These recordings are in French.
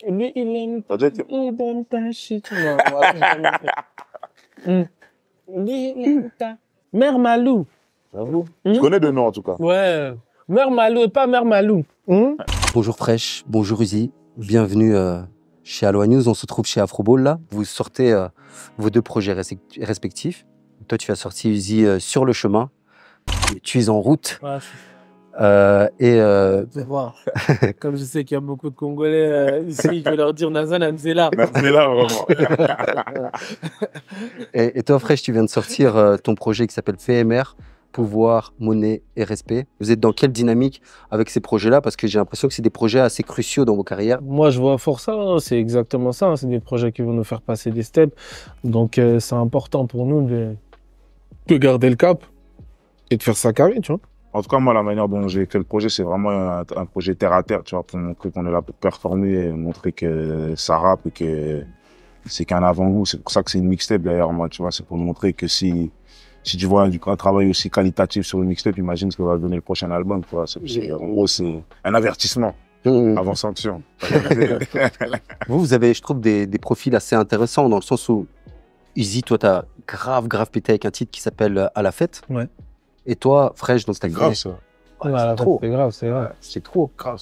Lui, il aime T'as déjà été... il aime ta shit. Non, voilà, lui, il aime ta... Mère Malou. J'avoue. Je connais de nom, en tout cas. Ouais. Mère Malou et pas Mère Malou. Bonjour Fresh, bonjour Uzi, bienvenue chez Aloha News. On se trouve chez Afroball là. Vous sortez vos deux projets respectifs. Toi, tu as sorti Uzi Sur le chemin. Tu es en route. Ouais, Tu vais voir. Comme je sais qu'il y a beaucoup de Congolais ici, je vais leur dire Nazan Anzela. Anzela, vraiment. et toi, Fresh, tu viens de sortir ton projet qui s'appelle PMR, Pouvoir, Monnaie et Respect. Vous êtes dans quelle dynamique avec ces projets-là? Parce que j'ai l'impression que c'est des projets assez cruciaux dans vos carrières. Moi, je vois fort ça, hein. C'est exactement ça, hein. C'est des projets qui vont nous faire passer des steps. Donc, c'est important pour nous de garder le cap et de faire ça carré, tu vois. En tout cas, moi, la manière dont j'ai fait le projet, c'est vraiment un projet terre à terre, tu vois, pour montrer qu'on est là pour performer, montrer que ça rappe et que c'est qu'un avant-goût. C'est pour ça que c'est une mixtape, d'ailleurs, moi, tu vois. C'est pour montrer que si tu vois un travail aussi qualitatif sur une mixtape, imagine ce que va donner le prochain album, tu vois. En gros, c'est un avertissement. Avant sanction. Vous avez, je trouve, des profils assez intéressants dans le sens où, Uzi, toi, t'as grave pété avec un titre qui s'appelle À la fête. Ouais. Et toi, Fresh, donc c'était grave ça. Ouais, c'est trop. C'est grave, c'est vrai. C'est trop. Grave.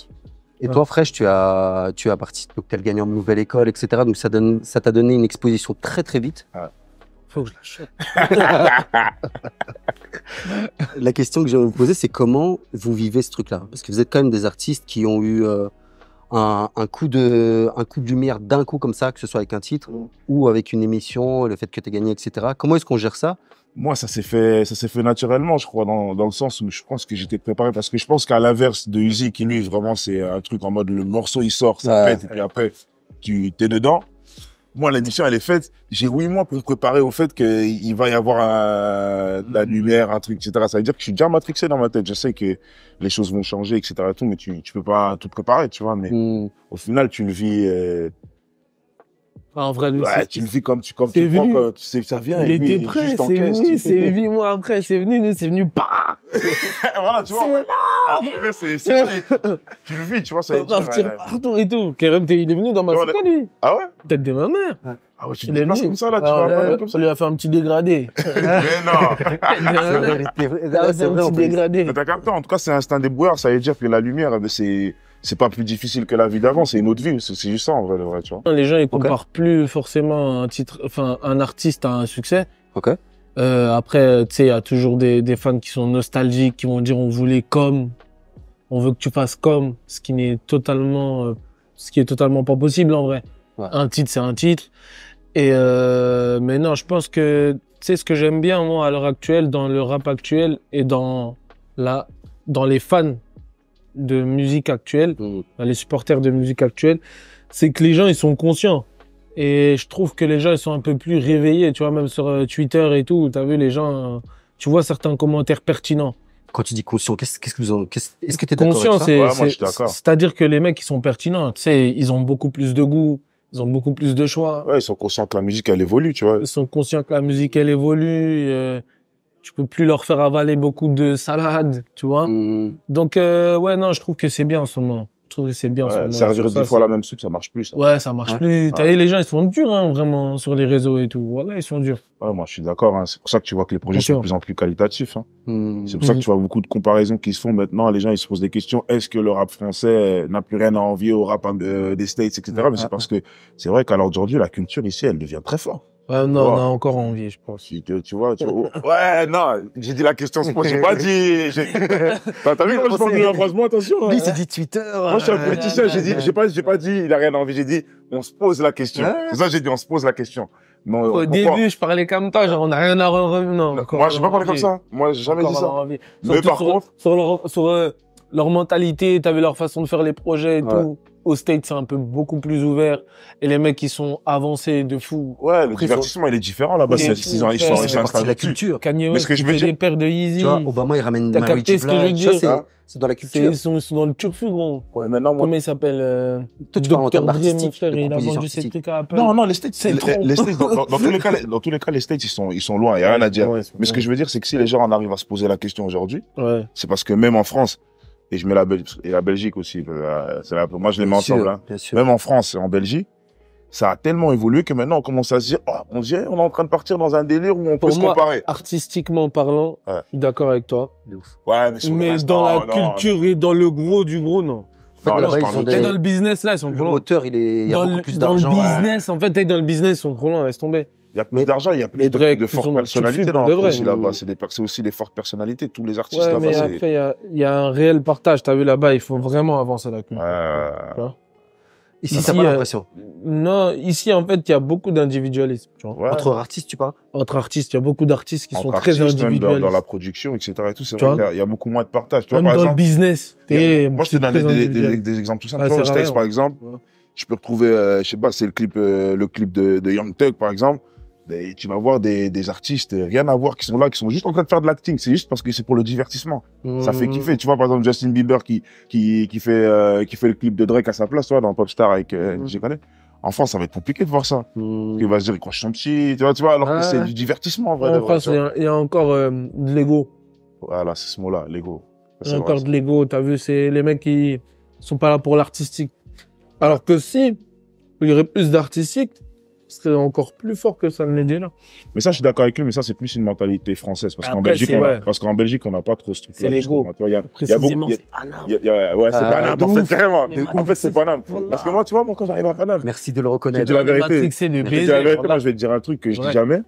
Et toi, Fresh, tu as participé, donc t'es le gagnant de Nouvelle École, etc. Donc ça t'a donné une exposition très vite. Ouais. Faut que je la chope. La question que j'aimerais vous poser, c'est comment vous vivez ce truc-là? Parce que vous êtes quand même des artistes qui ont eu un coup de lumière d'un coup comme ça, que ce soit avec un titre ou avec une émission, le fait que tu aies gagné, etc. Comment est-ce qu'on gère ça? Moi, ça s'est fait naturellement, je crois, dans le sens où je pense que j'étais préparé, parce que je pense qu'à l'inverse de Uzi, qui lui, vraiment, c'est un truc en mode le morceau, il sort, ça pète, et puis après, tu t'es dedans. Moi, l'émission, elle est faite, j'ai 8 mois pour me préparer au fait qu'il va y avoir de la lumière, un truc, etc. Ça veut dire que je suis déjà matrixé dans ma tête. Je sais que les choses vont changer, etc. et tout, mais tu peux pas tout préparer, tu vois, mais au final, tu le vis... En vrai, lui, tu le vis comme tu crois que ça vient. Il était prêt, c'est venu, c'est 8 mois après, c'est venu, bah voilà, tu vois. Tu le vis, tu vois, ça va partir partout et tout. Kerem, il est venu dans ma cité, lui. Ah ouais? Tête de ma mère. Ah ouais, tu te déplaces comme ça, là, tu vois. On lui a fait un petit dégradé. Mais non! C'est un petit dégradé. Mais t'as capté, en tout cas, c'est un débrouillard, ça veut dire que la lumière, c'est pas plus difficile que la vie d'avant, c'est une autre vie, c'est juste ça en vrai, le vrai, tu vois. Les gens, ils comparent plus forcément un artiste à un succès. Ok. Après, tu sais, il y a toujours des fans qui sont nostalgiques, qui vont dire on veut que tu fasses comme, ce qui est totalement pas possible en vrai. Ouais. Un titre, c'est un titre. Mais non, je pense que, tu sais, ce que j'aime bien, moi, à l'heure actuelle, dans le rap actuel et dans les fans de musique actuelle, les supporters de musique actuelle, c'est que les gens, ils sont conscients. Et je trouve que les gens, ils sont un peu plus réveillés, tu vois, même sur Twitter et tout, t'as vu, les gens, tu vois certains commentaires pertinents. Quand tu dis conscient, est-ce que t'es d'accord conscient, avec ça? Ouais, moi, je suis d'accord. C'est-à-dire que les mecs, ils sont pertinents, tu sais, ils ont beaucoup plus de goût, ils ont beaucoup plus de choix. Ouais, ils sont conscients que la musique, elle évolue, tu vois. Ils sont conscients que la musique, elle évolue, tu peux plus leur faire avaler beaucoup de salade, tu vois. Donc, ouais, non, je trouve que c'est bien en ce moment. Je trouve que c'est bien en ce moment. Servir 10 fois la même soupe, ça marche plus. Ça. Ouais, ça marche plus. T'as vu, les gens, ils sont durs, hein, vraiment, sur les réseaux et tout. Voilà, ils sont durs. Ouais, moi, je suis d'accord, hein. C'est pour ça que tu vois que les projets sont de plus en plus qualitatifs, hein. C'est pour ça que tu vois beaucoup de comparaisons qui se font maintenant. Les gens, ils se posent des questions. Est-ce que le rap français n'a plus rien à envier au rap des States, etc. Mais c'est parce que c'est vrai qu'à l'heure d'aujourd'hui, la culture ici, elle devient très forte. Ouais, non, on a encore envie, je pense. Tu vois. Ouais, non, j'ai dit la question se pose, j'ai pas dit. T'as vu quand je formule un phrasement, attention. Lui, c'est dit Twitter. Moi, je suis un politicien, j'ai pas dit, il a rien envie, j'ai dit, on se pose la question. C'est ça, j'ai dit, on se pose la question. Non, au début, je parlais comme toi, genre, on n'a rien à revenir. Non, moi, j'ai pas parlé comme ça. Moi, j'ai jamais dit ça. Mais par contre. Sur leur mentalité, t'as vu leur façon de faire les projets et tout. Au States, c'est un peu beaucoup plus ouvert. Et les mecs, ils sont avancés de fou. Ouais, le divertissement, il est différent là-bas. Ils sont installés de la culture. Kanye West, il fait des paires de Yeezy. Tu vois, Obama, il ramène T'as capté ce que je veux dire? C'est dans la culture. Ils sont dans le turfu, gros. Ouais, maintenant, moi. Comment il s'appelle? Toi, tu parles en termes d'artistique. Il a vendu ses trucs à Apple. Non, les States, c'est trop. Les States, dans tous les cas, les States, ils sont loin. Il y a rien à dire. Mais ce que je veux dire, c'est que si les gens en arrivent à se poser la question aujourd'hui, c'est parce que même en France, et je mets la Belgique aussi. Moi, je les mets ensemble. Hein. Bien sûr. Même en France et en Belgique, ça a tellement évolué que maintenant, on commence à se dire, oh, on dirait, on est en train de partir dans un délire où on peut se comparer. Artistiquement parlant, je suis d'accord avec toi. Ouais, mais dans la culture et dans le gros du gros, non. Non, là, là-bas, je parle ils ont de- des- Dans le business, là, ils sont Le trop loin. moteur, il y a beaucoup plus d'argent. Dans le business, en fait, dans le business, ils sont trop loin, laisse tomber. Il y a plus d'argent, il y a plus les Drake, de ils sont fortes dans le personnalités chip-chip, dans de la vrai. aussi là-bas. C'est aussi des fortes personnalités. Tous les artistes Ouais, là-bas, mais c'est... après, il y a un réel partage. T'as vu là-bas, il faut vraiment avancer la culture. Tu vois. Ici, Ici, t'as pas l'impression. Non, ici, en fait, il y a beaucoup d'individualisme. Tu vois. Ouais. Entre artistes, tu parles? Entre artistes, il y a beaucoup d'artistes qui sont Entre très artistes, même individualistes. dans la production, etc. Et tout, c'est Tu vrai vois. qu'il y a beaucoup moins de partage. Tu vois, Même par dans le exemple, business. moi, je te donne des exemples tout simples. Ouais, Tu vois, aux c'est States, vrai, par ouais. exemple, je peux retrouver, je sais pas, c'est le clip de Young Thug, par exemple. Et tu vas voir des artistes, rien à voir, qui sont là, qui sont juste en train de faire de l'acting. C'est juste parce que c'est pour le divertissement. Ça fait kiffer. Tu vois, par exemple, Justin Bieber qui fait le clip de Drake à sa place, tu vois, dans Popstar avec DJ Khaled. En France, ça va être compliqué de voir ça. Il va se dire, il croit que je suis un petit, tu vois, alors que c'est du divertissement, en vrai. de En vrai, France, tu vois. il y a encore de l'ego. Voilà, c'est ce mot-là, l'ego. Il y a encore de l'ego. T'as vu, c'est les mecs qui sont pas là pour l'artistique. Alors que si il y aurait plus d'artistique, ce serait encore plus fort que ça ne l'est déjà. Mais ça, je suis d'accord avec lui, mais ça, c'est plus une mentalité française. Parce qu'en Après, Belgique, c'est vrai. parce qu'en Belgique, on n'a pas trop ce truc-là. C'est l'ego. justement. Tu vois, il y a beaucoup, Précisément, c'est Paname. ouais, c'est Paname, de en fait, ouf. carrément. Mais En fait, c'est Paname. voilà. Parce que moi, tu vois, moi, quand j'arrive à Paname, Merci de le je te reconnaître. dis la vérité. Matrixé de Je te dis baiser, la vérité, voilà. moi, je vais te dire un truc que je dis Ouais. jamais,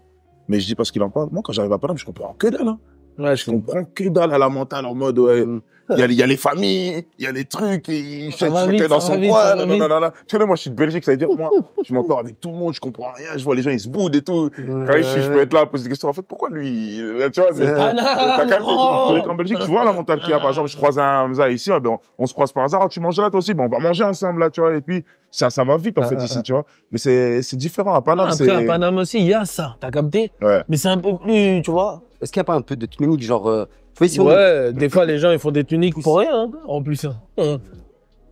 mais je dis parce qu'il en parle. Moi, quand j'arrive à Paname, je comprends que dalle, hein. Ouais, Je comprends que dalle à la mentale, en mode, ouais. Il y a les familles, il y a les trucs, il Ça va chacun vite, dans ça va son vite, coin, ça va vite. nanana. Tu sais, moi, je suis de Belgique, ça veut dire, moi, je m'entends avec tout le monde, je comprends rien, je vois les gens, ils se boudent et tout. Quand je peux être là à poser des questions, en fait, pourquoi lui, tu vois, c'est, Paname, t'as capté, oh. en Belgique, tu vois la mentale qu'il y a. Par exemple, je croise un Hamza ici, ben, on se croise par hasard, ah, tu manges là, toi aussi, bon, on va manger ensemble, là, tu vois, et puis, ça va vite, en fait, ici, tu vois. Mais c'est différent à Paname, Après, à Paname aussi, il y a ça. T'as capté? Ouais. Mais c'est un peu plus, tu vois. Est-ce qu'il n'y a pas un peu de tunique, genre, tu vois, ici, on est- Ouais, des fois, les gens, ils font des tuniques pour rien, hein, en plus. Il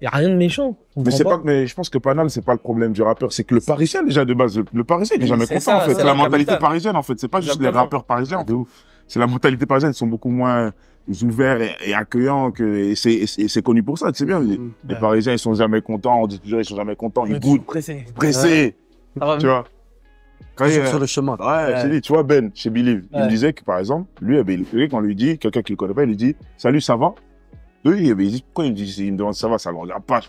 y a rien de méchant. Mais je pense que Paname, c'est pas le problème du rappeur, c'est que le Parisien, déjà, de base, le Parisien, il est jamais C'est content, ça, en fait. c'est C'est la la mentalité capitale. parisienne, en fait. C'est pas juste les Exactement. rappeurs parisiens, en fait. C'est la mentalité parisienne, ils sont beaucoup moins ouverts et accueillants et c'est connu pour ça, tu sais bien. Les Parisiens, ils sont jamais contents, on dit toujours, ils sont jamais contents, ils boudent, pressé. pressés, tu vois. Quand toujours sur le chemin. ouais, je t'ai dit, tu vois, Ben, chez Believe, il me Ouais. disait que, par exemple, lui, quand on lui dit, quelqu'un qui le connaît pas, il lui dit, salut, ça va? Lui, il dit, pourquoi il me demande ça va, ça le regarde pas.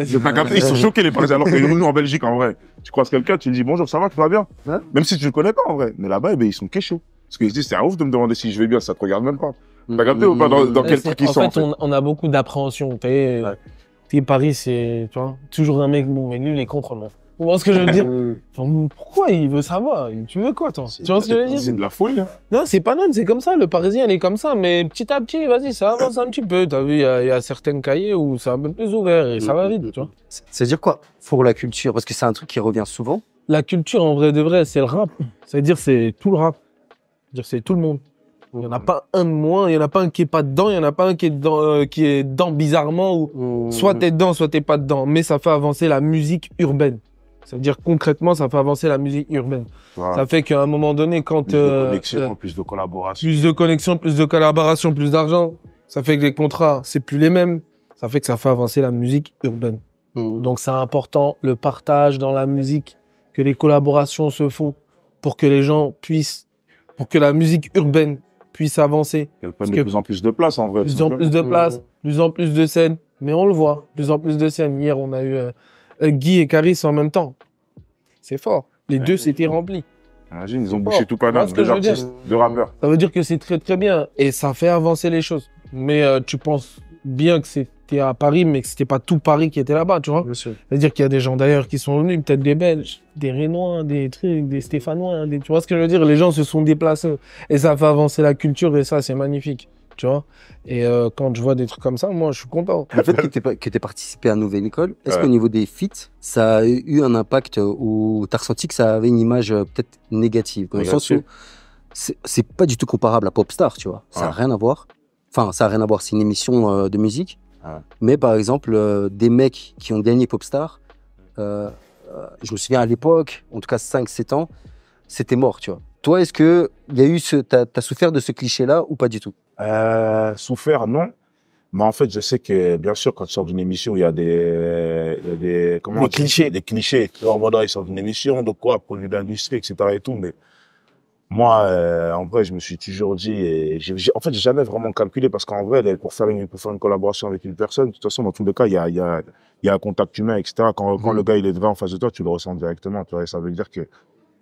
J'ai pas capté, ils sont choqués, les Parisiens. Alors que nous, en Belgique, en vrai, tu croises quelqu'un, tu lui dis bonjour, ça va, tout va bien. Hein? Même si tu le connais pas, en vrai. Mais là-bas, ils sont kéchos. Parce qu'ils se disent, c'est un ouf de me demander si je vais bien, ça te regarde même pas. T'as capté ou pas dans quel truc ils sont, En fait, on a beaucoup d'appréhension. T'es Paris, c'est, tu vois, toujours un mec, bon, mais lui, il est contre moi. Tu vois ce que je veux dire? Enfin, pourquoi il veut savoir? Tu veux quoi, toi? Tu vois ce que je veux C'est dire? de la folie, hein. Non, c'est pas non, c'est comme ça. Le Parisien, il est comme ça. Mais petit à petit, vas-y, ça avance un petit peu. T'as vu, il y a certaines cahiers où c'est un peu plus ouvert et ça va vite, tu vois. C'est-à-dire quoi pour la culture? Parce que c'est un truc qui revient souvent. La culture, en vrai de vrai, c'est le rap. C'est-à-dire, c'est tout le rap. C'est-à-dire, c'est tout le monde. Il n'y en a pas un de moins, il n'y en a pas un qui est pas dedans, il n'y en a pas un qui est dedans bizarrement, ou soit t'es dedans, soit t'es pas dedans. Mais ça fait avancer la musique urbaine. Ça veut dire concrètement, ça fait avancer la musique urbaine. Voilà. Ça fait qu'à un moment donné, quand Plus de connexion, plus de collaboration. plus de connexion, plus de collaboration, plus d'argent, ça fait que les contrats, c'est plus les mêmes. Ça fait que ça fait avancer la musique urbaine. Donc c'est important, le partage dans la musique, que les collaborations se font pour que les gens puissent, pour que la musique urbaine puisse avancer. Elle prend de plus en plus de place, en vrai. Plus en plus de place, plus en plus de scènes. Mais on le voit, plus en plus de scènes. Hier, on a eu Guy et Caris en même temps. C'est fort. Les deux s'étaient remplis. Imagine, ils ont C'est bouché fort. tout Tu vois Paname, ce que deux je veux dire artistes, deux rappeurs. Ça veut dire que c'est très très bien. Et ça fait avancer les choses. Mais tu penses bien que c'était à Paris, mais que c'était pas tout Paris qui était là-bas, tu vois. C'est-à-dire qu'il y a des gens d'ailleurs qui sont venus, peut-être des Belges, des Rénois, des trucs, des Stéphanois, tu vois ce que je veux dire? Les gens se sont déplacés. Et ça fait avancer la culture et ça, c'est magnifique. Tu vois. Et quand je vois des trucs comme ça, moi, je suis content. Le fait que tu aies participé à Nouvelle École, est-ce Ouais. qu'au niveau des feats, ça a eu un impact où tu as ressenti que ça avait une image peut-être négative? Dans le sens où c'est pas du tout comparable à Popstar, tu vois. Ça n'a Ouais. rien à voir. Enfin, ça n'a rien à voir, c'est une émission de musique. Ouais. Mais par exemple, des mecs qui ont gagné Popstar, je me souviens à l'époque, en tout cas 5-7 ans, c'était mort, tu vois. Toi, est-ce que t'as souffert de ce cliché-là ou pas du tout? Souffert, non. Mais en fait, je sais que, bien sûr, quand tu sors d'une émission, il y a des, comment on dit, des clichés. Tu vois, en mode, ah, il sort d'une émission, de quoi, produit d'industrie, etc. et tout. Mais moi, en vrai, je me suis toujours dit, et en fait, j'ai jamais vraiment calculé parce qu'en vrai, pour faire une collaboration avec une personne, de toute façon, dans tous les cas, il y a un contact humain, etc. Quand le gars, il est devant en face de toi, tu le ressens directement, tu vois. Et ça veut dire que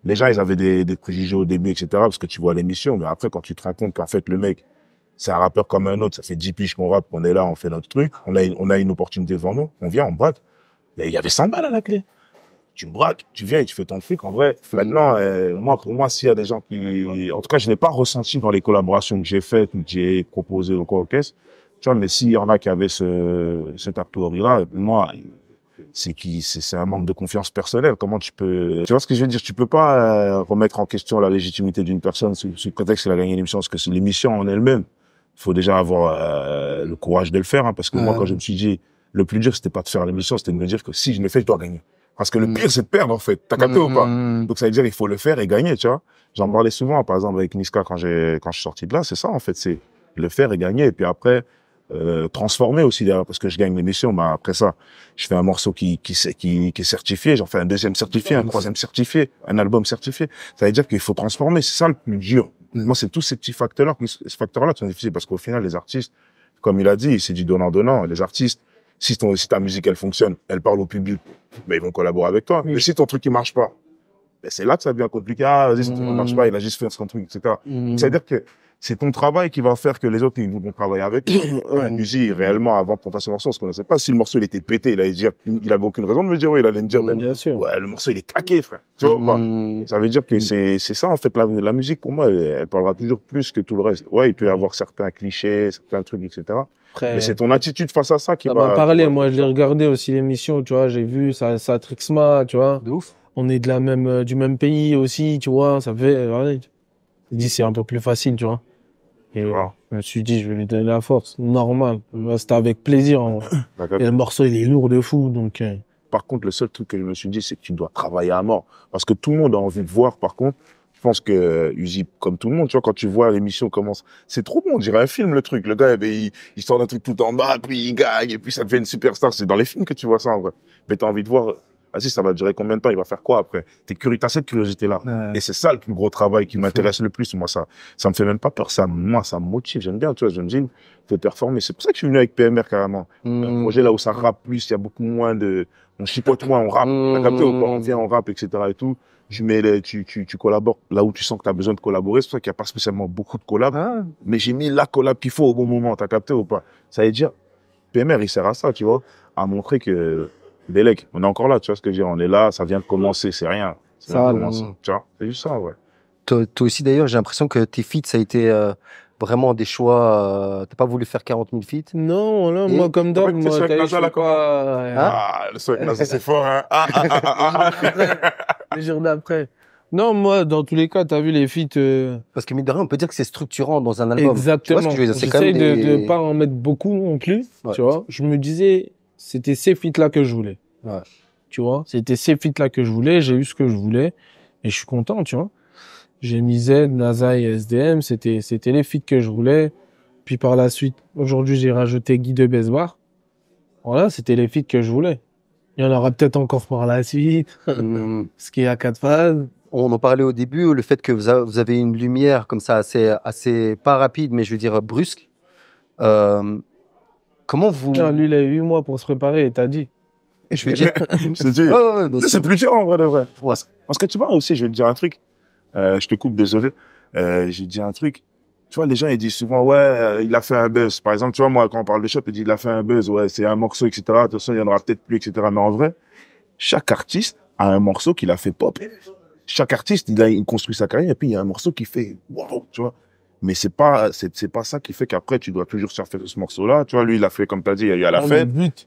les gens, ils avaient des préjugés au début, etc. parce que tu vois l'émission. Mais après, quand tu te rends compte qu'en fait, le mec, c'est un rappeur comme un autre, ça fait 10 piges qu'on rappe, qu'on est là, on fait notre truc, on a une opportunité devant nous, on vient, on braque. Mais il y avait 100 balles à la clé. Tu me braques, tu viens et tu fais ton truc. En vrai, maintenant, pour moi, s'il y a des gens qui, en tout cas, je n'ai pas ressenti dans les collaborations que j'ai faites, ou que j'ai proposées au orchestre, tu vois, mais s'il y en a qui avaient cette aptitude-là, moi, c'est un manque de confiance personnelle. Comment tu vois ce que je veux dire? Tu peux pas remettre en question la légitimité d'une personne sous prétexte qu'elle a gagné l'émission, parce que c'est l'émission en elle-même. Il faut déjà avoir le courage de le faire, hein, parce que moi, quand je me suis dit, le plus dur, c'était pas de faire l'émission, c'était de me dire que si je le fais, je dois gagner. Parce que le pire, c'est de perdre, en fait. T'as capté ou pas? Donc, ça veut dire, il faut le faire et gagner, tu vois. J'en parlais souvent, par exemple, avec Niska, quand je suis sorti de là, c'est ça, en fait, c'est le faire et gagner. Et puis après, transformer aussi derrière, parce que je gagne l'émission, bah, après ça, je fais un morceau qui est certifié, j'en fais un deuxième certifié, un troisième certifié, un album certifié. Ça veut dire qu'il faut transformer. C'est ça le plus dur. Moi, c'est tous ces petits facteurs-là qui sont difficiles, parce qu'au final, les artistes, comme il a dit, c'est du donnant-donnant. Les artistes, si ta musique, elle fonctionne, elle parle au public, ben, ils vont collaborer avec toi. Mais si ton truc, il marche pas, ben, c'est là que ça devient compliqué. Ah, vas-y, si ton truc marche pas, il a juste fait son truc, etc. C'est-à-dire que c'est ton travail qui va faire que les autres, ils vont travailler avec. Ouais. Musique, réellement, avant qu'on fasse ce morceau, on se connaissait pas. Si le morceau, il était pété, il avait aucune raison de me dire, oui, il allait me dire, ben, Bien sûr. ouais, le morceau, il est claqué, frère. Tu vois, ça veut dire que c'est ça, en fait, la musique, pour moi, elle parlera toujours plus que tout le reste. Ouais, il peut y avoir certains clichés, certains trucs, etc. Après, mais c'est ton attitude face à ça qui va parler. Moi, je l'ai regardé aussi l'émission, tu vois, j'ai vu ça Trixma, tu vois. De ouf. On est du même pays aussi, tu vois, ça fait, ouais. Je dis, c'est un peu plus facile, tu vois. Et je me suis dit, je vais lui donner la force. Normal. C'était avec plaisir, en vrai. Et le morceau, il est lourd de fou, donc. Par contre, le seul truc que je me suis dit, c'est que tu dois travailler à mort. Parce que tout le monde a envie de voir, par contre. Je pense que Uzi, comme tout le monde, tu vois, quand tu vois l'émission commence, c'est trop bon, on dirait un film, le truc. Le gars, il sort d'un truc tout en bas, puis il gagne, et puis ça devient une superstar. C'est dans les films que tu vois ça, en vrai. Mais t'as envie de voir, vas-y, ça va durer combien de temps, il va faire quoi après? T'as cette curiosité-là. Ouais. Et c'est ça le plus gros travail qui m'intéresse le plus. Moi, ça me fait même pas peur. Moi, ça me motive. J'aime bien, tu vois, je me dis, faut performer. C'est pour ça que je suis venu avec PMR carrément. Un projet là où ça rappe plus, il y a beaucoup moins on chipote moins, on rappe. T'as capté ou pas? On vient, on rappe, etc. et tout. Tu collabores là où tu sens que tu as besoin de collaborer. C'est pour ça qu'il n'y a pas spécialement beaucoup de collabs. Mais j'ai mis la collab qu'il faut au bon moment. T'as capté ou pas? Ça veut dire, PMR, il sert à ça, tu vois, à montrer que, Bélec, on est encore là, tu vois ce que je veux dire? On est là, ça vient de commencer, c'est rien. Ça tu vois? C'est juste ça, ouais. Toi aussi, d'ailleurs, j'ai l'impression que tes feats, ça a été vraiment des choix. T'as pas voulu faire 40 000 feats? Non, là, moi, comme d'hab, moi, le son avec NASA, c'est fort, hein. Le jour d'après. Non, moi, dans tous les cas, t'as vu les feats. Parce que, mine de rien, on peut dire que c'est structurant dans un album. Exactement. Tu vois ce que je veux dire? J'essaye de pas en mettre beaucoup non plus. Ouais. Tu vois, je me disais, c'était ces feats-là que je voulais. Ouais. Tu vois, c'était ces feats-là que je voulais. J'ai eu ce que je voulais. Et je suis content, tu vois. J'ai mis Z, NASA et SDM. C'était les feats que je voulais. Puis par la suite, aujourd'hui, j'ai rajouté Guy de Besbar. Voilà, c'était les feats que je voulais. Il y en aura peut-être encore par la suite. Parce qu'il y a 4 phases. On en parlait au début, le fait que vous avez une lumière comme ça, assez pas rapide, mais je veux dire brusque. Comment vous... Non, lui, il a eu 8 mois pour se préparer, t'as dit. Je vais dire... c'est plus dur en vrai de vrai. Ouais. Parce que tu vois aussi, je vais te dire un truc. Je te coupe, désolé. Je vais te dire un truc. Tu vois, les gens, ils disent souvent, ouais, il a fait un buzz. Par exemple, tu vois, moi, quand on parle de Shop, ils disent, il a fait un buzz, ouais, c'est un morceau, etc. De toute façon, il y en aura peut-être plus, etc. Mais en vrai, chaque artiste a un morceau qu'il a fait pop. Chaque artiste, il construit sa carrière, et puis il y a un morceau qui fait waouh, tu vois. Mais c'est pas ça qui fait qu'après, tu dois toujours surfer ce morceau-là. Tu vois, lui, il a fait, comme tu as dit, il y a eu à la fête. Le but,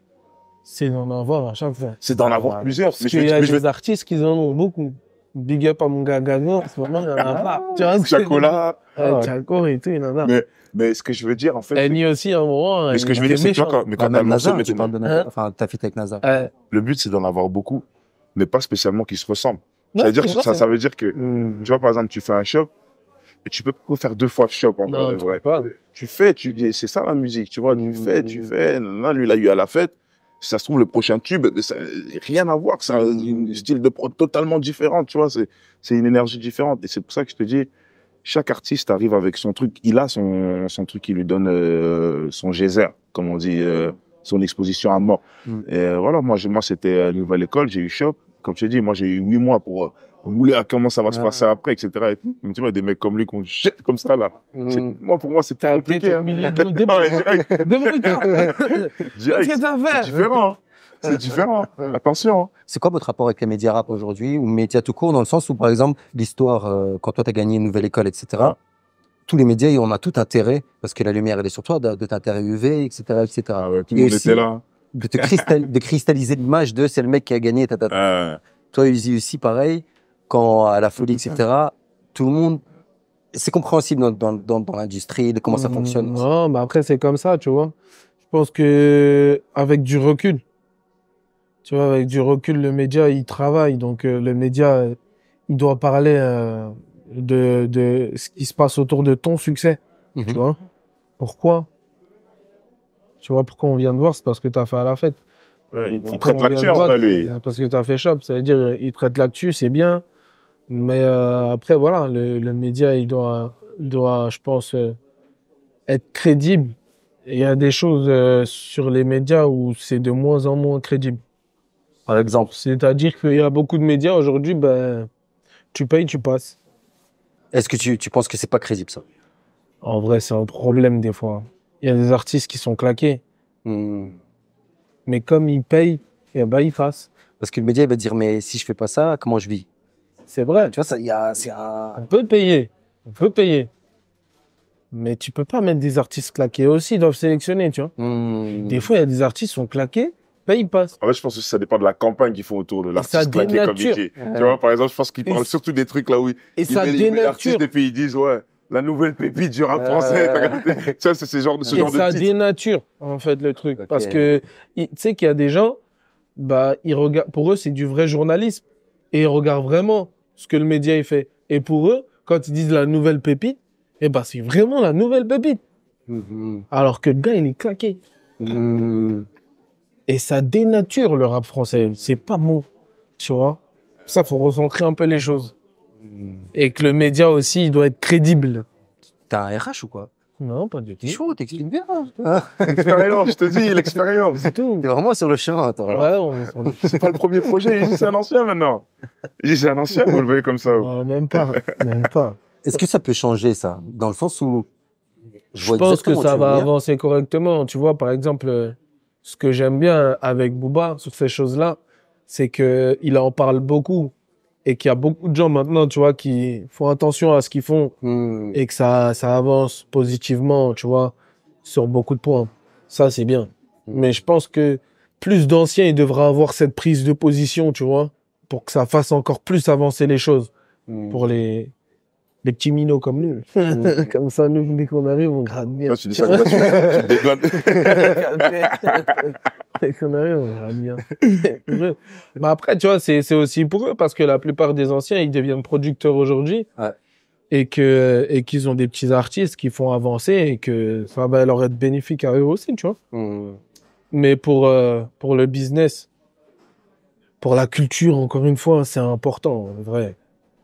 c'est d'en avoir à chaque fois. C'est d'en avoir plusieurs. Parce qu'il y a des artistes qui en ont beaucoup. Big up à mon gars Gagnon, en ce moment, il y en a pas. Tu vois, Chacola. Chaco et tout, il y en a. Mais ce que je veux dire, en fait. Annie aussi, à un moment. Mais ce que je veux dire, c'est que tu vois, quand t'as NASA, tu parles de NASA. Enfin, t'as fait avec NASA. Le but, c'est d'en avoir beaucoup, mais pas spécialement qui se ressemblent. Ça veut dire que, tu vois, par exemple, tu fais un shop, Et tu peux pas faire 2 fois shop, en Non, vrai. pas. Tu fais, c'est ça la musique, tu vois, tu fais, là, lui, il a eu à la fête. Si ça se trouve, le prochain tube, ça rien à voir, c'est un style de prod totalement différent, tu vois, c'est une énergie différente. Et c'est pour ça que je te dis, chaque artiste arrive avec son truc, il a son truc qui lui donne son geyser, comme on dit, son exposition à mort. Et voilà, moi, c'était Nouvelle École, j'ai eu Shop. Comme je t'ai dit, moi, j'ai eu 8 mois pour rouler à comment ça va se passer après, etc. Et tout. Mais tu vois, des mecs comme lui qu'on jette comme ça, là. Moi, pour moi, c'était compliqué. Hein. Qu'est-ce que t'as fait? C'est différent. Hein. C'est différent. Attention. Hein. C'est quoi votre rapport avec les médias rap aujourd'hui ou médias tout court dans le sens où, par exemple, l'histoire, quand toi, tu as gagné une nouvelle école, etc., tous les médias, on a tout intérêt, parce que la lumière, elle est sur toi, de t'interviewer, etc., etc. Ah ouais, tout le monde était là. De cristalliser l'image de c'est le mec qui a gagné, Toi, Uzi aussi, pareil, quand à la folie, etc., tout le monde, c'est compréhensible dans l'industrie, de comment ça fonctionne. Non, mais après, c'est comme ça, tu vois. Je pense que avec du recul, tu vois, avec du recul, le média, il travaille. Donc, le média, il doit parler de ce qui se passe autour de ton succès. Tu vois. Pourquoi? Tu vois, pourquoi on vient de voir, c'est parce que tu as fait à la fête. Ouais, il traite l'actu, lui. Parce que tu as fait shop, ça veut dire il traite l'actu, c'est bien. Mais après, voilà, le média, il doit je pense, être crédible. Et il y a des choses sur les médias où c'est de moins en moins crédible. Par exemple. C'est-à-dire qu'il y a beaucoup de médias aujourd'hui, ben, tu payes, tu passes. Est-ce que tu penses que c'est pas crédible, ça? En vrai, c'est un problème des fois. Il y a des artistes qui sont claqués. Mais comme ils payent, eh ben, ils fassent. Parce que le média, il va dire, mais si je fais pas ça, comment je vis? C'est vrai. Tu vois, c'est un... On peut payer. On peut payer. Mais tu peux pas mettre des artistes claqués aussi, ils doivent sélectionner, tu vois. Des fois, il y a des artistes qui sont claqués, ben ils passent. En fait, je pense que ça dépend de la campagne qu'ils font autour de l'artiste claqué comme il dit. Tu vois, par exemple, je pense qu'ils parlent surtout des trucs là où ils mettent l'artiste et puis ils disent, ouais, la nouvelle pépite du rap français. Tu vois, c'est ce genre de titre. Ça dénature, en fait, le truc. Okay. Parce que, tu sais qu'il y a des gens, bah, ils regardent, pour eux, c'est du vrai journalisme. Et ils regardent vraiment ce que le média il fait. Et pour eux, quand ils disent la nouvelle pépite, eh ben, c'est vraiment la nouvelle pépite. Alors que le gars, il est claqué. Et ça dénature le rap français. C'est pas bon. Tu vois? Ça, faut recentrer un peu les choses. Et que le média aussi, il doit être crédible. T'as un RH ou quoi? Non, pas du tout. T'es chaud, t'expliques bien. L'expérience, je te dis, l'expérience. C'est tout. T'es vraiment sur le chemin, attends. Ouais, c'est pas le premier projet, c'est un ancien maintenant. C'est un ancien, vous le voyez comme ça. Non, même pas. Même pas. Est-ce que ça peut changer, ça? Dans le sens où... Je pense que ça va avancer correctement. Tu vois, par exemple, ce que j'aime bien avec Booba sur ces choses-là, c'est qu'il en parle beaucoup. Et qu'il y a beaucoup de gens maintenant, tu vois, qui font attention à ce qu'ils font et que ça avance positivement, tu vois, sur beaucoup de points. Ça, c'est bien. Mais je pense que plus d'anciens, ils devraient avoir cette prise de position, tu vois, pour que ça fasse encore plus avancer les choses. Pour les petits minots comme nous. Comme ça, nous, dès qu'on arrive, on gratte bien. Non, tu dis ça comme ça, tu dégonnes. Dès qu'on arrive, on gratte bien. Mais après, tu vois, c'est aussi pour eux, parce que la plupart des anciens, ils deviennent producteurs aujourd'hui. Ouais. Et qu'ils ont des petits artistes qui font avancer et que ça va leur être bénéfique à eux aussi, tu vois. Mais pour le business, pour la culture, encore une fois, c'est important, en vrai.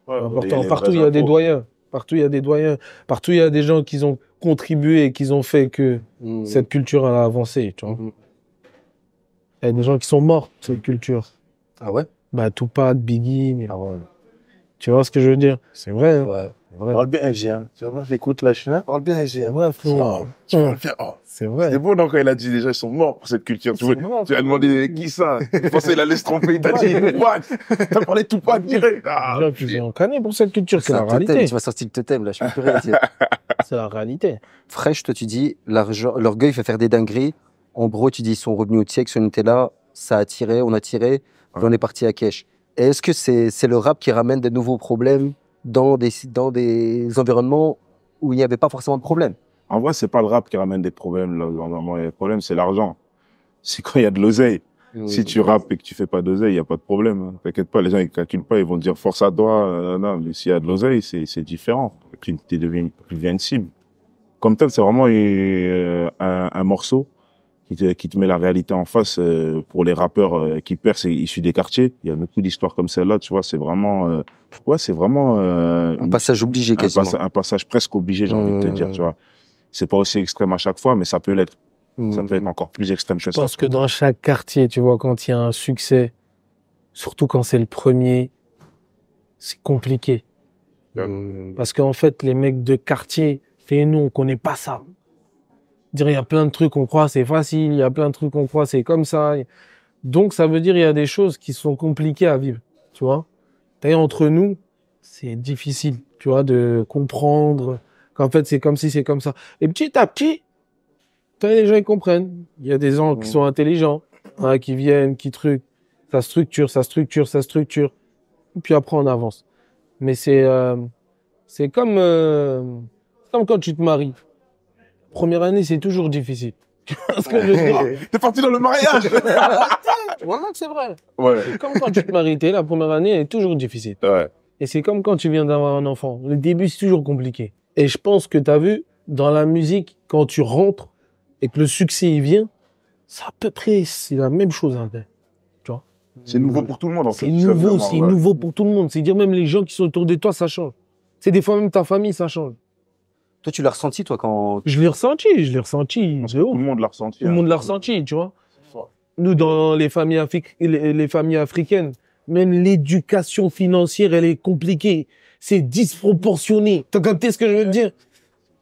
Ouais, important. Partout, il y a des doyens. Partout, il y a des doyens. Partout, il y a des gens qui ont contribué et qui ont fait que cette culture a avancé, tu vois. Il y a des gens qui sont morts, cette culture. Ah ouais? Bah, Tupac, Biggie. Ah ouais. Tu vois ce que je veux dire? C'est vrai. Hein. Ouais. Parle bien FG, tu vois, j'écoute là, je suis là. Parle bien FG. Ouais, frérot. C'est vrai. C'est beau, donc, quand il a dit déjà, ils sont morts pour cette culture. Tu as demandé qui ça? Je pensais qu'il allait se tromper, il t'a dit Tupac. T'as parlé de Tupac direct. Tu es en canné pour cette culture, c'est la réalité. Tu vas sortir le totem, là, je peux plus rien dire. C'est la réalité. Fresh, toi, tu dis, l'orgueil fait faire des dingueries. En gros, tu dis, ils sont revenus au TIEX, on était là, ça a tiré, on a tiré, puis on est parti à Kesh. Est-ce que c'est le rap qui ramène des nouveaux problèmes dans des environnements où il n'y avait pas forcément de problème? En vrai, c'est pas le rap qui ramène des problèmes. Le problème, c'est l'argent. C'est quand il y a de l'oseille. Si tu rappes et que tu fais pas d'oseille, il n'y a pas de problème. T'inquiète pas, les gens ils calculent pas, ils vont te dire force à toi. Non, mais s'il y a de l'oseille, c'est différent. tu deviens une cible. Comme tel, c'est vraiment un morceau qui te met la réalité en face pour les rappeurs qui percent issus des quartiers. Il y a beaucoup d'histoires comme celle-là, tu vois, c'est vraiment Un passage obligé, quasiment. un passage presque obligé, j'ai envie de te dire, tu vois. C'est pas aussi extrême à chaque fois, mais ça peut l'être. Ça peut être encore plus extrême que Je ça. pense que dans chaque quartier, tu vois, quand il y a un succès, surtout quand c'est le premier, c'est compliqué. Parce qu'en fait, les mecs de quartier, nous, on connaît pas ça. Dire, il y a plein de trucs qu'on croit c'est facile, il y a plein de trucs qu'on croit c'est comme ça. Donc, ça veut dire il y a des choses qui sont compliquées à vivre, tu vois. D'ailleurs, entre nous, c'est difficile, tu vois, de comprendre qu'en fait, c'est comme si c'est comme ça. Et petit à petit, les gens, ils comprennent. Il y a des gens qui sont intelligents, hein, qui viennent, qui truquent. Ça structure, ça structure, ça structure. Et puis après, on avance. Mais c'est comme quand tu te maries. Première année, c'est toujours difficile. Parce que T'es parti dans le mariage. Voilà que c'est vrai. Ouais. C'est comme quand tu te maries, la première année elle est toujours difficile. Ouais. Et c'est comme quand tu viens d'avoir un enfant. Le début, c'est toujours compliqué. Et je pense que tu as vu, dans la musique, quand tu rentres et que le succès il vient, c'est à peu près c'est la même chose. Hein, tu vois. C'est nouveau pour tout le monde, en fait. C'est nouveau pour tout le monde. C'est dire même les gens qui sont autour de toi, ça change. C'est des fois même ta famille, ça change. Toi, tu l'as ressenti, toi, quand... Je l'ai ressenti. Tout le monde l'a ressenti. Tout le monde l'a ressenti, tu vois. Nous, dans les familles, les familles africaines, même l'éducation financière, elle est compliquée. C'est disproportionné. T'as capté ce que je veux te dire?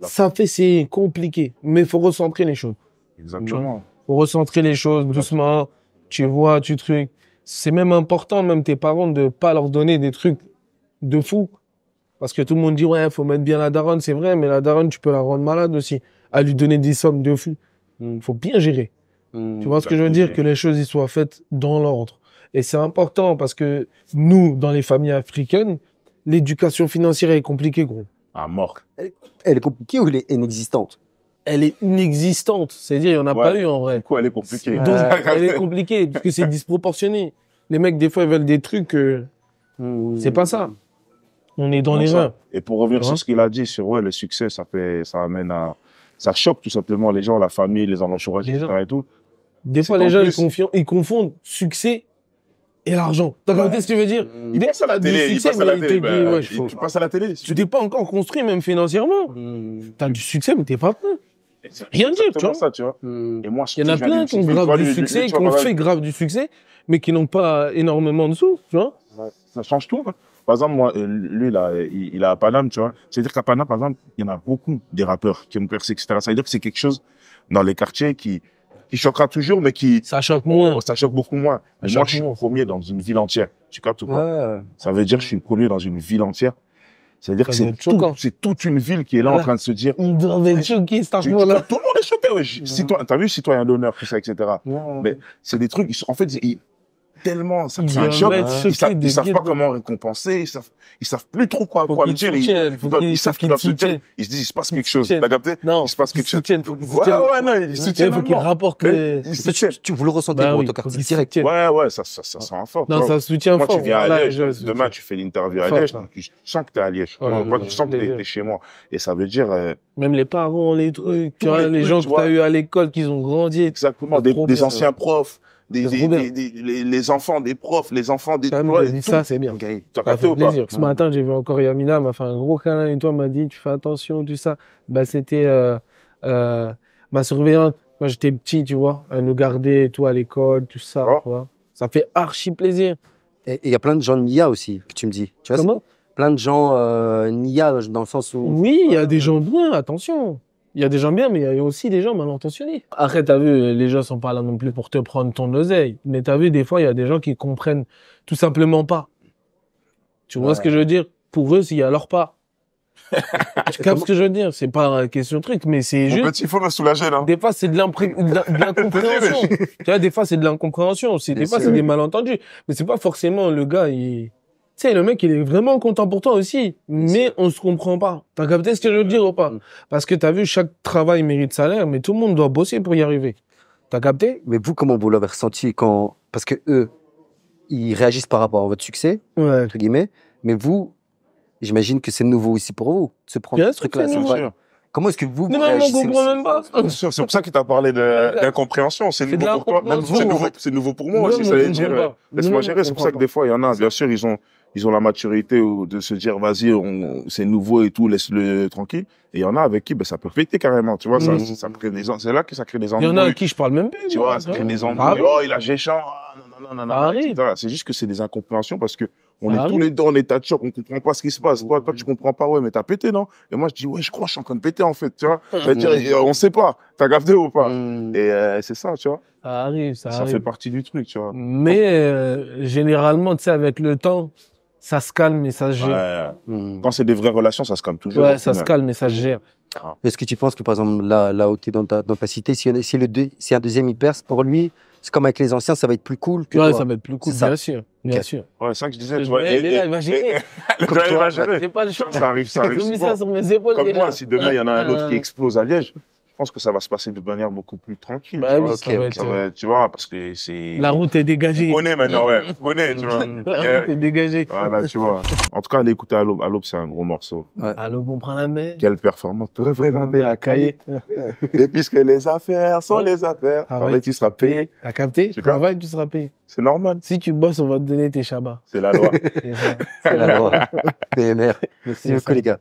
Ça fait, c'est compliqué. Mais il faut recentrer les choses. Exactement. Faut recentrer les choses doucement. Tu vois, tu trucs. C'est même important, même tes parents, de pas leur donner des trucs de fou. Parce que tout le monde dit, ouais, faut mettre bien la daronne, c'est vrai, mais la daronne, tu peux la rendre malade aussi. À lui donner des sommes de fou. Faut bien gérer. Tu vois ce que je veux dire? Que les choses y soient faites dans l'ordre. Et c'est important parce que nous, dans les familles africaines, l'éducation financière est compliquée, gros. À mort. Elle est compliquée ou elle est inexistante? Elle est inexistante. C'est-à-dire, il n'y en a pas eu en vrai. Du coup, elle est compliquée. Donc, elle est compliquée parce que c'est disproportionné. Les mecs, des fois, ils veulent des trucs, c'est pas ça. On est dans les reins. Et pour revenir sur ce qu'il a dit sur le succès, ça amène à, ça choque tout simplement les gens, la famille, les entourages, etc. et tout. Des fois, les gens, ils confondent succès et l'argent. T'as compris ce que je veux dire? Il passe à la télé, tu passes à la télé. Tu t'es pas encore construit, même financièrement. T'as du succès, mais t'es pas prêt. Rien dire, tu vois. Ça, tu vois. Et moi, il y en a plein qui ont grave du succès, qui ont fait grave du succès, mais qui n'ont pas énormément de sous, tu vois. Ça change tout. Hein. Par exemple, moi, lui, là, il a à Paname, tu vois. C'est-à-dire qu'à Paname, par exemple, il y en a beaucoup des rappeurs qui ont percé, etc. Ça veut dire que c'est quelque chose dans les quartiers qui choquera toujours, mais qui... Ça choque moins. Ça choque beaucoup moins. Moi, je suis le premier dans une ville entière. Tu captes ou pas? Ça veut dire que je suis le premier dans une ville entière. Ça veut dire que c'est toute une ville qui est là en train de se dire... Ils doivent être choqués, cet argent-là. Tout le monde est choqué, ouais. T'as vu, citoyen d'honneur, tout ça, etc. Mais c'est des trucs, en fait, tellement, ça fait un choc. Ils savent pas comment récompenser, ils savent plus trop quoi dire. Ils savent qu'ils doivent se dire. Ils se disent, il se passe quelque chose. T'as capté? Non. Il se passe quelque chose. Ils soutiennent. Il faut qu'ils rapportent vous le ressentez dans votre quartier direct. Ouais, ça sent fort. Non, ça soutient fort. Moi, tu viens à Liège. Demain, tu fais l'interview à Liège. Tu sens que t'es à Liège. Tu sens que t'es chez moi. Et ça veut dire, même les parents, les trucs, tu vois, les gens que t'as eu à l'école, qu'ils ont grandi. Exactement. Des anciens profs. Les enfants des profs, les enfants des... Ça, c'est bien. Ça fait plaisir. Ce matin, j'ai vu encore Yamina, m'a fait un gros câlin et toi, m'a dit, tu fais attention, tout ça. Bah, c'était ma surveillante. Moi, j'étais petit, tu vois. Elle nous gardait et tout à l'école, tout ça. Tu vois. Ça fait archi plaisir. Et il y a plein de gens Nia aussi, que tu me dis. Tu vois, comment? Plein de gens Nia, dans le sens où... Oui, il y a des gens bien, attention. Il y a des gens bien, mais il y a aussi des gens mal intentionnés. Après, t'as vu, les gens sont pas là non plus pour te prendre ton oseille. Mais t'as vu, des fois, il y a des gens qui comprennent tout simplement pas. Tu vois ce que je veux dire? Pour eux, s'il y a leur part. Tu captes ce que je veux dire? C'est pas une question de truc, mais c'est juste... Il faut me soulager, là. Des fois, c'est de l'incompréhension. Tu vois, des fois, c'est de l'incompréhension. Des fois, c'est des malentendus. Mais c'est pas forcément le gars, tu sais, le mec, il est vraiment content pour toi aussi, mais on se comprend pas. T'as capté ce que je veux dire ou pas? Parce que t'as vu, chaque travail mérite salaire, mais tout le monde doit bosser pour y arriver. T'as capté? Mais vous, comment vous l'avez ressenti quand... Parce que eux, ils réagissent par rapport à votre succès, entre guillemets, mais vous, J'imagine que c'est nouveau aussi pour vous, de se prendre Bien ce sûr que truc-là. c'est c'est nouveau. vrai. Comment est-ce que vous Non, mais on réagissez comprend aussi même pas. Bien sûr, c'est pour ça qu'il t'a parlé d'incompréhension. C'est C'est de nouveau pour toi. Même l'incompréhension. vous, c'est nouveau pour moi Nous, aussi. on Ça veut comprend dire, pas. laisse-moi Nous, gérer. on C'est pour ça que comprend des fois, il y en a, bien sûr, ils ont la maturité de se dire, vas-y, c'est nouveau et tout, laisse-le tranquille. Et il y en a avec qui, ben, ça peut péter carrément. Tu vois, ça crée c'est là que ça crée des Il y embrouilles. en a à qui je parle même pas. Tu vois, ça crée des embrouilles. arrive. Oh, il a géchant. Ah, non, Ça arrive. etc. C'est juste que c'est des incompréhensions parce que on Ça est tous arrive. les deux en état de choc. On comprend pas ce qui se passe. Toi, tu comprends pas. Ouais, mais t'as pété, non? Et moi, je dis, ouais, je crois, je suis en train de péter, en fait. Tu vois? C'est-à-dire, on sait pas. T'as capté ou pas? Et c'est ça, tu vois? Ça arrive, ça Ça arrive. fait partie du truc, tu vois? Mais généralement, tu sais, avec le temps, ça se calme et ça se gère. Ouais. Quand c'est des vraies relations, ça se calme toujours. Ouais, au ça se final. calme et ça se gère. Est-ce que tu penses que, par exemple, là où tu es dans ta cité, si un deuxième il perce, pour lui, c'est comme avec les anciens, ça va être plus cool que Ouais, toi. ça va être plus cool, C'est ça. bien sûr. Bien Ok. sûr. Ouais, c'est ça que je disais, tu Je vois. vais- mais là, il va gérer. Le gars, il va gérer. J'ai pas le choix. Ça arrive J'ai mis souvent. ça sur mes épaules. Comme et moi, là. si demain il y en a un autre qui explose à Liège, je pense que ça va se passer de manière beaucoup plus tranquille. Bah tu oui, vois. ça va ok. être, Ça va être- tu vois, parce que c'est. la route est dégagée. On connaît maintenant, ouais. On connaît, tu vois. La route est dégagée. Voilà, tu vois. En tout cas, allez écouter Allo. Allo, c'est un gros morceau. Allô, on prend la main. Quelle performance. Tu devrais demander à Cahier. Et puisque les affaires sont les affaires, Ah en ouais. fait, tu seras payé. T'as capté? Tu vois. Travaille, tu seras payé. C'est normal. Si tu bosses, on va te donner tes chabas. C'est la loi. C'est ça. C'est la loi. PMR. Merci C'est beaucoup, ça. les gars.